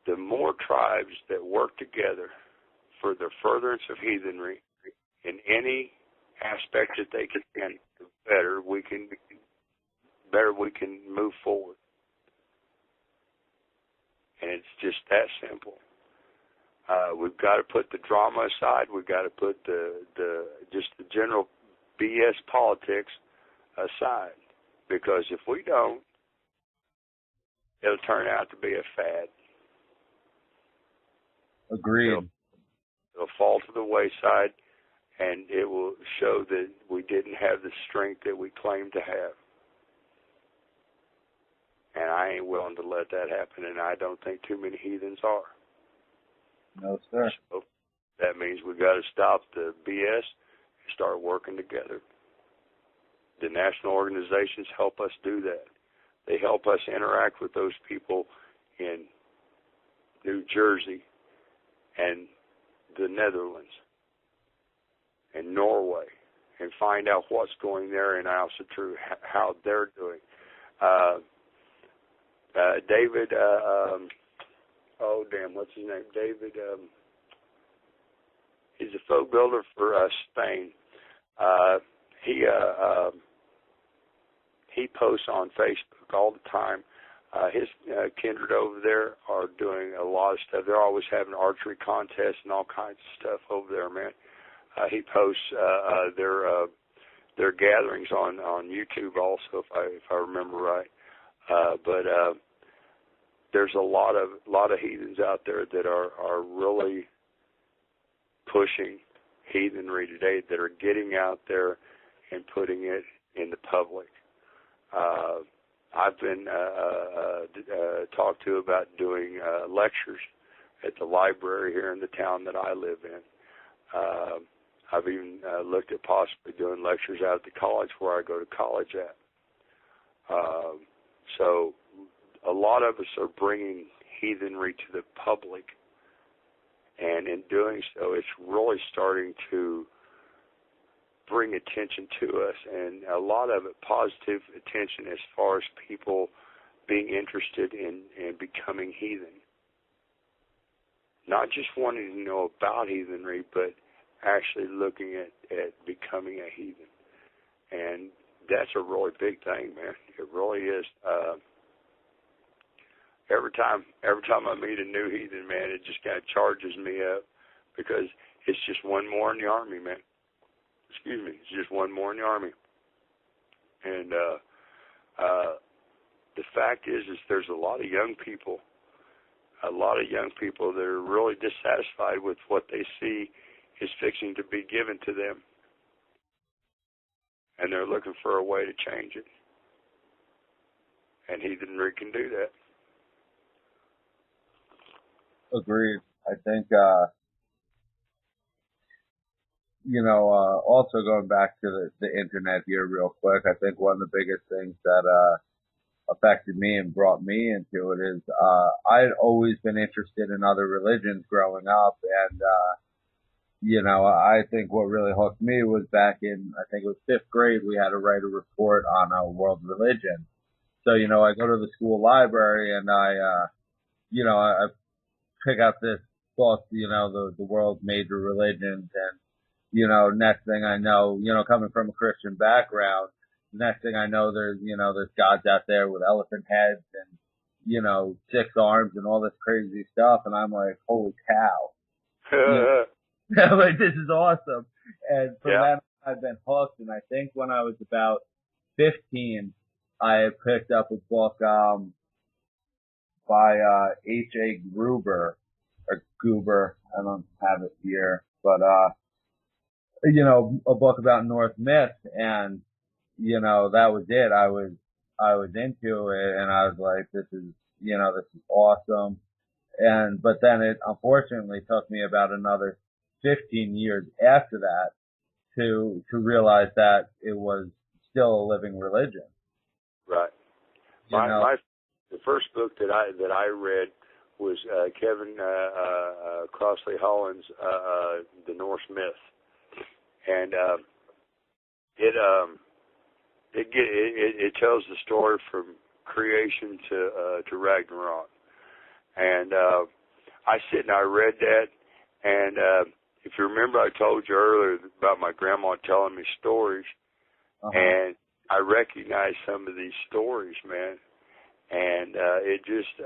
the more tribes that work together for the furtherance of heathenry in any aspect that they can, the better we can move forward. And it's just that simple. We've got to put the drama aside. We've got to put just the general BS politics aside, because if we don't, it'll turn out to be a fad. Agreed. It'll fall to the wayside, and it will show that we didn't have the strength that we claim to have. And I ain't willing to let that happen, and I don't think too many heathens are. No, sir. So that means we've got to stop the BS and start working together. The national organizations help us do that. They help us interact with those people in New Jersey and the Netherlands and Norway and find out what's going there and also through how they're doing. David, what's his name? David, he's a folk builder for Spain. He posts on Facebook all the time. His kindred over there are doing a lot of stuff. They're always having archery contests and all kinds of stuff over there, man. He posts their gatherings on YouTube also, if I remember right. But there's a lot of heathens out there that are really pushing heathenry today, that are getting out there and putting it in the public. I've been talked to about doing lectures at the library here in the town that I live in. I've even looked at possibly doing lectures out at the college where I go to college at. So a lot of us are bringing heathenry to the public, and in doing so, it's really starting to bring attention to us, and a lot of it positive attention as far as people being interested in becoming heathen. Not just wanting to know about heathenry, but actually looking at becoming a heathen. And that's a really big thing, man. It really is. Every time I meet a new heathen, man, it just kind of charges me up, because it's just one more in the army, man. Excuse me, it's just one more in the army. And the fact is there's a lot of young people that are really dissatisfied with what they see is fixing to be given to them. And they're looking for a way to change it. And heathenry can do that. Agreed. I think, also going back to the internet here real quick, I think one of the biggest things that affected me and brought me into it is I had always been interested in other religions growing up, and I think what really hooked me was back in, I think it was 5th grade, we had to write a report on world religion. So I go to the school library and I pick out this book, the world's major religions, and next thing I know, coming from a Christian background, next thing I know, there's gods out there with elephant heads and, 6 arms and all this crazy stuff. And I'm like, holy cow. Like, this is awesome. And from that, I've been hooked. And I think when I was about 15, I had picked up a book, by, H.A. Gruber, or Goober. I don't have it here, but, a book about Norse myth, and, that was it. I was into it, and I was like, this is awesome. But then it unfortunately took me about another 15 years after that to realize that it was still a living religion. Right. The first book that I read was Kevin Crossley Holland's The Norse Myth. And it tells the story from creation to Ragnarok, And I sit and I read that, and if you remember, I told you earlier about my grandma telling me stories, and I recognized some of these stories, man. And it just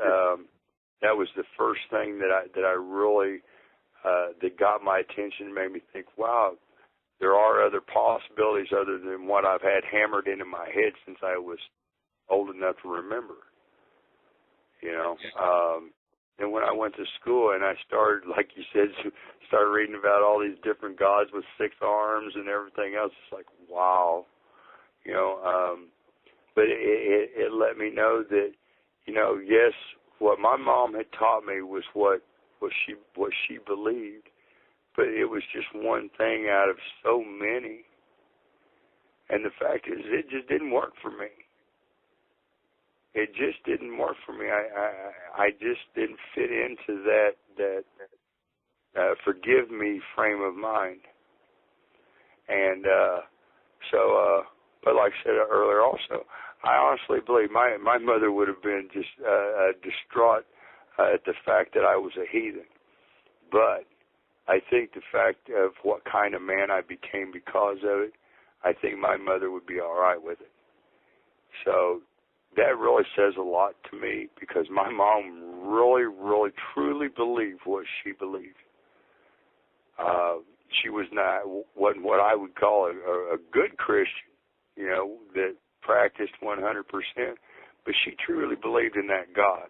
that was the first thing that I really that got my attention, made me think, wow, there are other possibilities other than what I've had hammered into my head since I was old enough to remember. You know, and when I went to school and I started, like you said, started reading about all these different gods with 6 arms and everything else, it's like, wow, you know. But it let me know that, you know, yes, what my mom had taught me was what she believed, but it was just one thing out of so many. And the fact is, it just didn't work for me. It just didn't work for me. I just didn't fit into that forgive me frame of mind. And so, but like I said earlier, also, I honestly believe my mother would have been just distraught at the fact that I was a heathen. But I think the fact of what kind of man I became because of it, I think my mother would be all right with it. So that really says a lot to me, because my mom really, really, truly believed what she believed. She wasn't what I would call a good Christian, you know, that practiced 100%, but she truly believed in that God.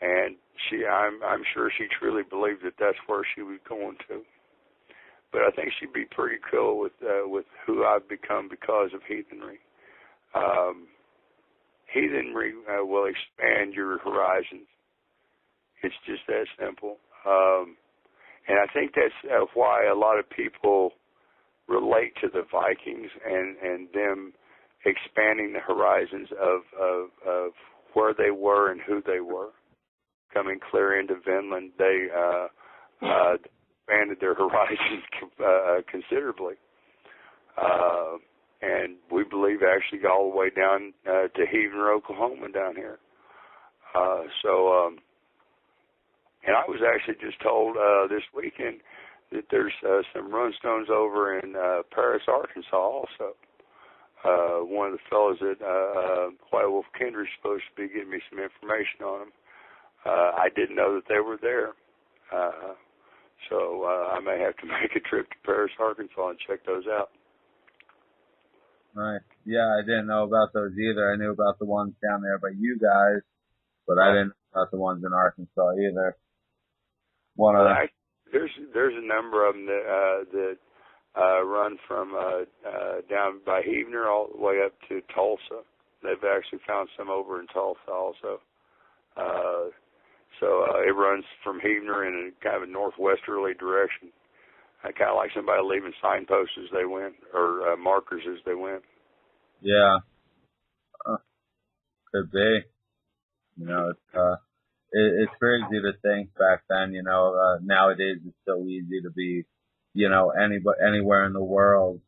And I'm sure she truly believed that that's where she was going to. But I think she'd be pretty cool with who I've become because of heathenry. Heathenry will expand your horizons. It's just that simple. And I think that's why a lot of people relate to the Vikings and them expanding the horizons of where they were and who they were. Coming clear into Vinland, they expanded their horizons considerably. And we believe actually all the way down to Heavener, Oklahoma down here. And I was actually just told this weekend that there's some runstones over in Paris, Arkansas also. One of the fellows at White Wolf Kindred is supposed to be giving me some information on them. I didn't know that they were there. So I may have to make a trip to Paris, Arkansas and check those out. Right. Yeah, I didn't know about those either. I knew about the ones down there by you guys, but I didn't know about the ones in Arkansas either. There's a number of them that run from down by Heavener all the way up to Tulsa. They've actually found some over in Tulsa also. So it runs from Heavener in a kind of a northwesterly direction. Kind of like somebody leaving signposts as they went, or markers as they went. Yeah. Could be. You know, it's crazy to think back then, you know, nowadays it's so easy to be, you know, anywhere in the world.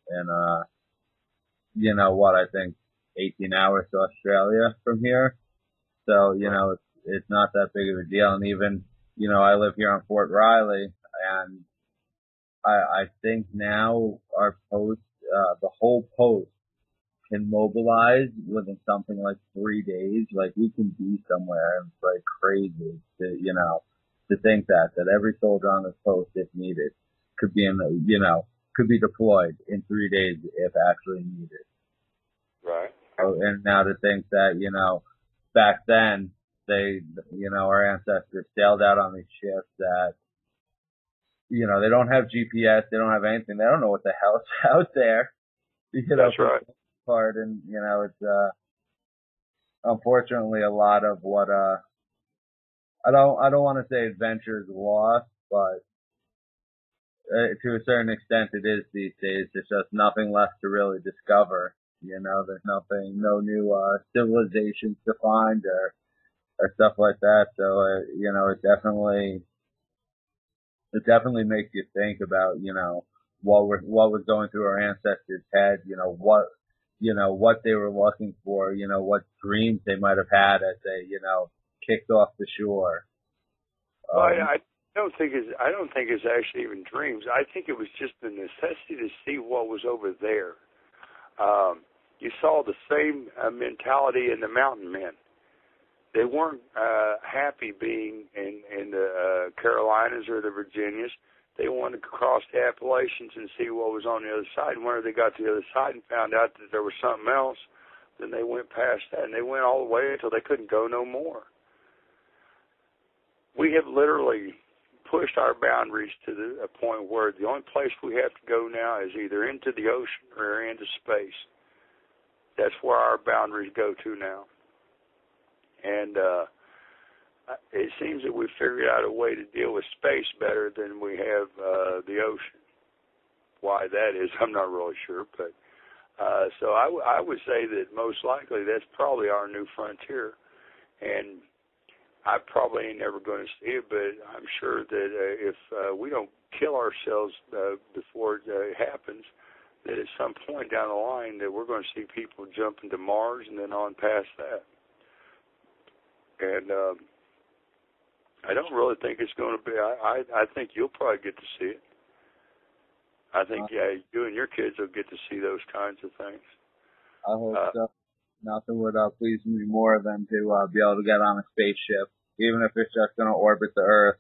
And, you know what, I think 18 hours to Australia from here. So, you know, it's not that big of a deal. And even, you know, I live here on Fort Riley, and I think now our post, the whole post can mobilize within something like 3 days. Like, we can be somewhere, and it's like crazy to, you know, to think that every soldier on this post, if needed, could be could be deployed in 3 days if actually needed. Right. And now to think that, you know, back then they, you know, our ancestors sailed out on these ships that, you know, they don't have GPS, they don't have anything, they don't know what the hell's out there. You know, that's right. Part, and you know, it's unfortunately a lot of what I don't want to say adventure is lost, but to a certain extent it is these days. There's just nothing left to really discover. You know, there's no new civilizations to find or stuff like that. So you know, it definitely makes you think about, you know, what was going through our ancestors' head. You know, what they were looking for. You know, what dreams they might have had as they, you know, kicked off the shore. Well, I don't think it's actually even dreams. I think it was just the necessity to see what was over there. You saw the same mentality in the mountain men. They weren't happy being in the Carolinas or the Virginias. They wanted to cross the Appalachians and see what was on the other side. And whenever they got to the other side and found out that there was something else, then they went past that, and they went all the way until they couldn't go no more. We have literally pushed our boundaries to a point where the only place we have to go now is either into the ocean or into space. That's where our boundaries go to now. And it seems that we've figured out a way to deal with space better than we have the ocean. Why that is, I'm not really sure. But so I would say that most likely that's probably our new frontier. And I probably ain't never going to see it, but I'm sure that if we don't kill ourselves before it happens, that at some point down the line that we're going to see people jumping to Mars and then on past that. And I don't really think it's going to be. I think you'll probably get to see it. I think you and your kids will get to see those kinds of things. I hope so. Nothing would please me more than to be able to get on a spaceship, even if it's just going to orbit the Earth.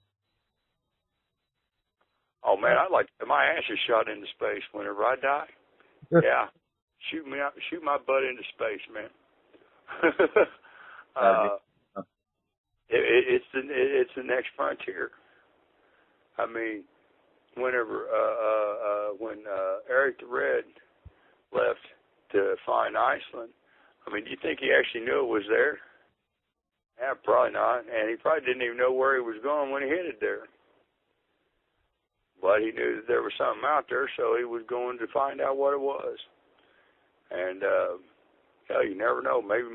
Oh man, I'd like to get my ashes shot into space whenever I die. Yeah, shoot my butt into space, man. It's the next frontier. I mean, whenever when Eric the Red left to find Iceland, I mean, do you think he actually knew it was there? Yeah, probably not. And he probably didn't even know where he was going when he headed there. But he knew that there was something out there, so he was going to find out what it was. And hell, you never know. Maybe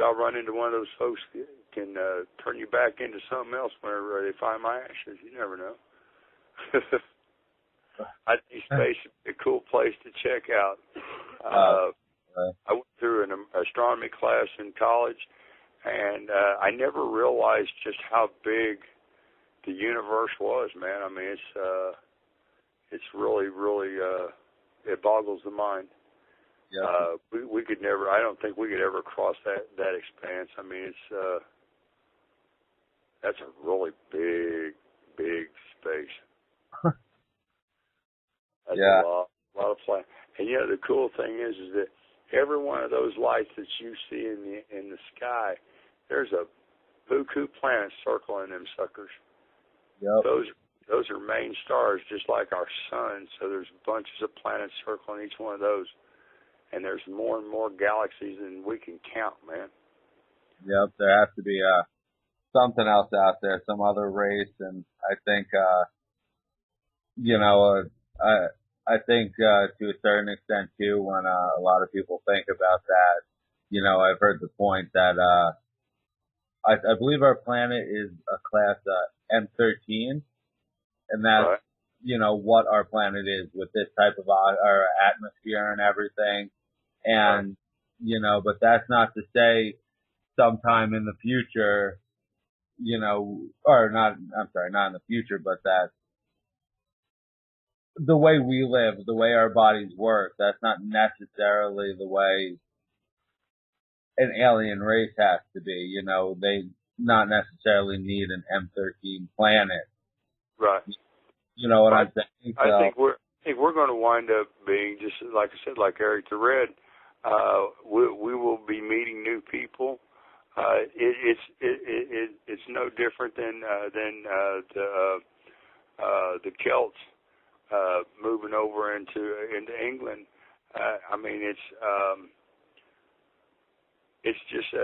I'll run into one of those folks that can turn you back into something else whenever they find my ashes. You never know. I think space is a cool place to check out. I went through an astronomy class in college, and I never realized just how big the universe was, man. I mean, it's really, really, it boggles the mind. Yeah. We could never. I don't think we could ever cross that expanse. I mean, that's a really big space. That's a lot of flight. And you know, the cool thing is that every one of those lights that you see in the sky, there's a buku planet circling them suckers. Yep. Those are main stars, just like our sun. So there's bunches of planets circling each one of those, and there's more and more galaxies than we can count, man. Yep, there has to be something else out there, some other race, and I think I think to a certain extent too, when a lot of people think about that, I've heard the point that I believe our planet is a class M13, and that's right. What our planet is with this type of our atmosphere and everything, and right. But that's not to say sometime in the future, or not. I'm sorry, not in the future, but that. The way we live, the way our bodies work, that's not necessarily the way an alien race has to be. They not necessarily need an M13 planet. Right. You know what I'm saying? I think we're going to wind up being, just like I said, like Eric the Red. We will be meeting new people. It's no different than the Celts. Moving over into England, I mean it's just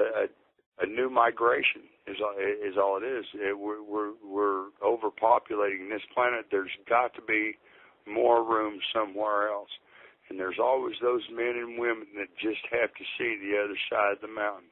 a new migration is all it is. We're overpopulating this planet. There's got to be more room somewhere else, and there's always those men and women that just have to see the other side of the mountain.